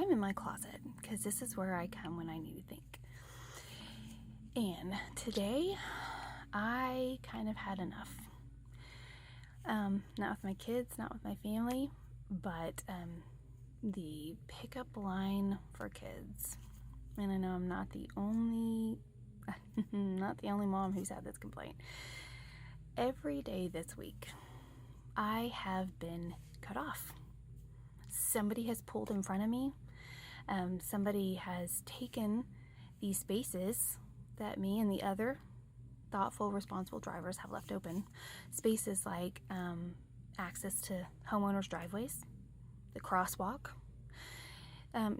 I'm in my closet because this is where I come when I need to think. And today I kind of had enough. Not with my kids, not with my family, but the pickup line for kids. And I know I'm not the only mom who's had this complaint. Every day this week, I have been cut off. Somebody has pulled in front of me. Somebody has taken these spaces that me and the other thoughtful, responsible drivers have left open. Spaces like access to homeowners' driveways, the crosswalk.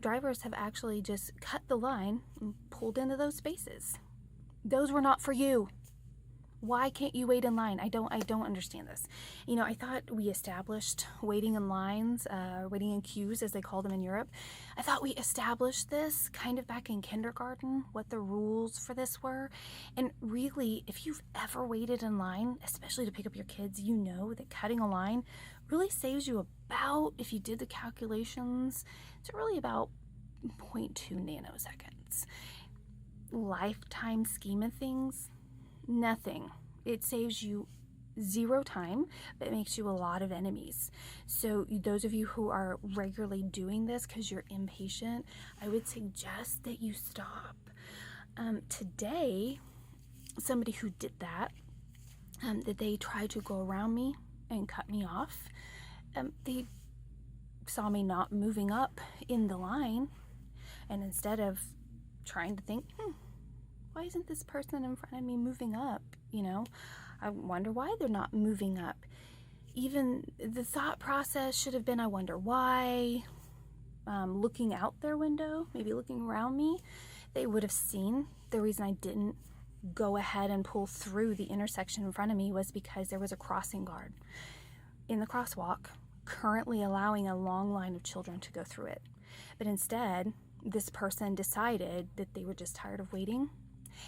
Drivers have actually just cut the line and pulled into those spaces. Those were not for you. Why can't you wait in line? I don't understand this. You know, I thought we established waiting in lines, waiting in queues as they call them in Europe. I thought we established this kind of back in kindergarten, what the rules for this were. And really, if you've ever waited in line, especially to pick up your kids, you know that cutting a line really saves you about, if you did the calculations, it's really about 0.2 nanoseconds. Lifetime scheme of things, nothing. It saves you zero time, but it makes you a lot of enemies. So those of you who are regularly doing this because you're impatient, I would suggest that you stop. Today, somebody who did that they tried to go around me and cut me off. They saw me not moving up in the line, and instead of trying to think, why isn't this person in front of me moving up? You know, I wonder why they're not moving up. Even the thought process should have been, I wonder why. Looking out their window, maybe looking around me, they would have seen the reason I didn't go ahead and pull through the intersection in front of me was because there was a crossing guard in the crosswalk, currently allowing a long line of children to go through it. But instead, this person decided that they were just tired of waiting,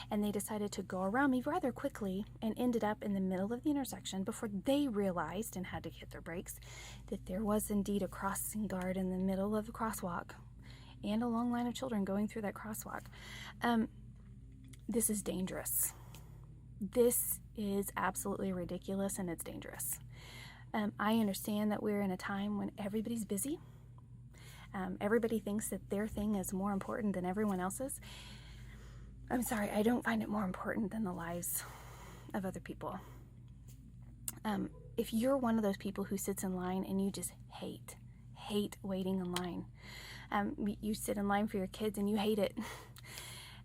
and they decided to go around me rather quickly and ended up in the middle of the intersection before they realized and had to hit their brakes that there was indeed a crossing guard in the middle of the crosswalk and a long line of children going through that crosswalk. This is dangerous. This is absolutely ridiculous, and it's dangerous. I understand that we're in a time when everybody's busy. Everybody thinks that their thing is more important than everyone else's. I'm sorry, I don't find it more important than the lives of other people. If you're one of those people who sits in line and you just hate waiting in line, you sit in line for your kids and you hate it.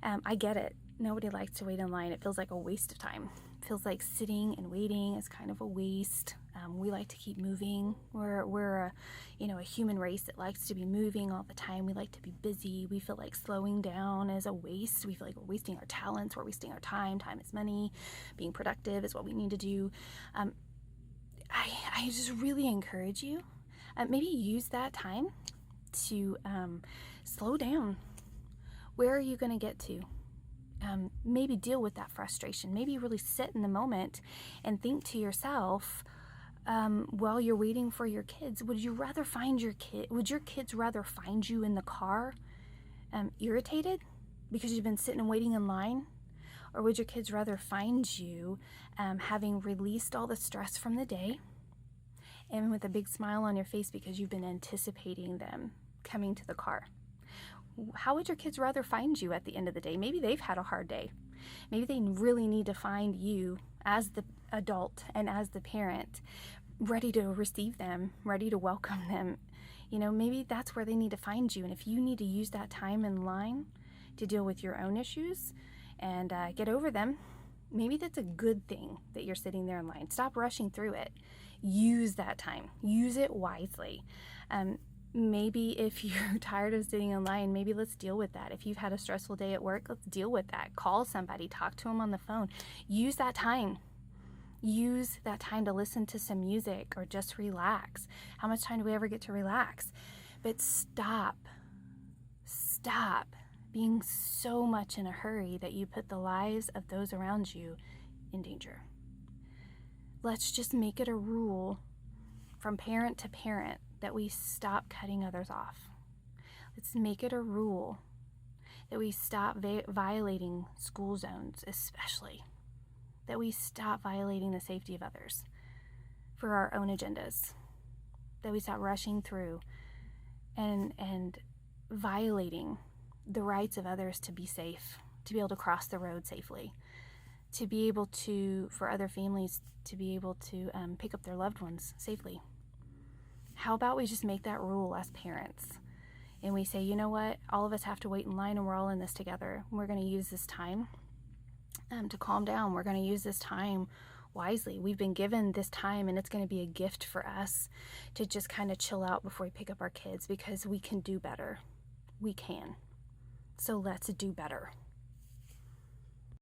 I get it. Nobody likes to wait in line. It feels like a waste of time. It feels like sitting and waiting is kind of a waste. We like to keep moving. We're a human race that likes to be moving all the time. We like to be busy. We feel like slowing down is a waste. We feel like we're wasting our talents. We're wasting our time. Time is money. Being productive is what we need to do. I just really encourage you. Maybe use that time to slow down. Where are you going to get to? Maybe deal with that frustration. Maybe really sit in the moment and think to yourself, while you're waiting for your kids, would your kids rather find you in the car irritated because you've been sitting and waiting in line? Or would your kids rather find you having released all the stress from the day and with a big smile on your face because you've been anticipating them coming to the car? How would your kids rather find you at the end of the day? Maybe they've had a hard day. Maybe they really need to find you as the adult and as the parent, ready to receive them, ready to welcome them. You know, maybe that's where they need to find you. And if you need to use that time in line to deal with your own issues and get over them, maybe that's a good thing that you're sitting there in line. Stop rushing through it. Use that time. Use it wisely. Maybe if you're tired of sitting in line, maybe let's deal with that. If you've had a stressful day at work, let's deal with that. Call somebody, talk to them on the phone. Use that time. Use that time to listen to some music or just relax. How much time do we ever get to relax? But stop being so much in a hurry that you put the lives of those around you in danger. Let's just make it a rule from parent to parent that we stop cutting others off. Let's make it a rule that we stop violating school zones, especially. That we stop violating the safety of others for our own agendas. That we stop rushing through and violating the rights of others to be safe, to be able to cross the road safely, to be able to, for other families, to be able to pick up their loved ones safely. How about we just make that rule as parents? And we say, you know what, all of us have to wait in line and we're all in this together. We're going to use this time to calm down. We're going to use this time wisely. We've been given this time, and it's going to be a gift for us to just kind of chill out before we pick up our kids, because we can do better. We can. So let's do better.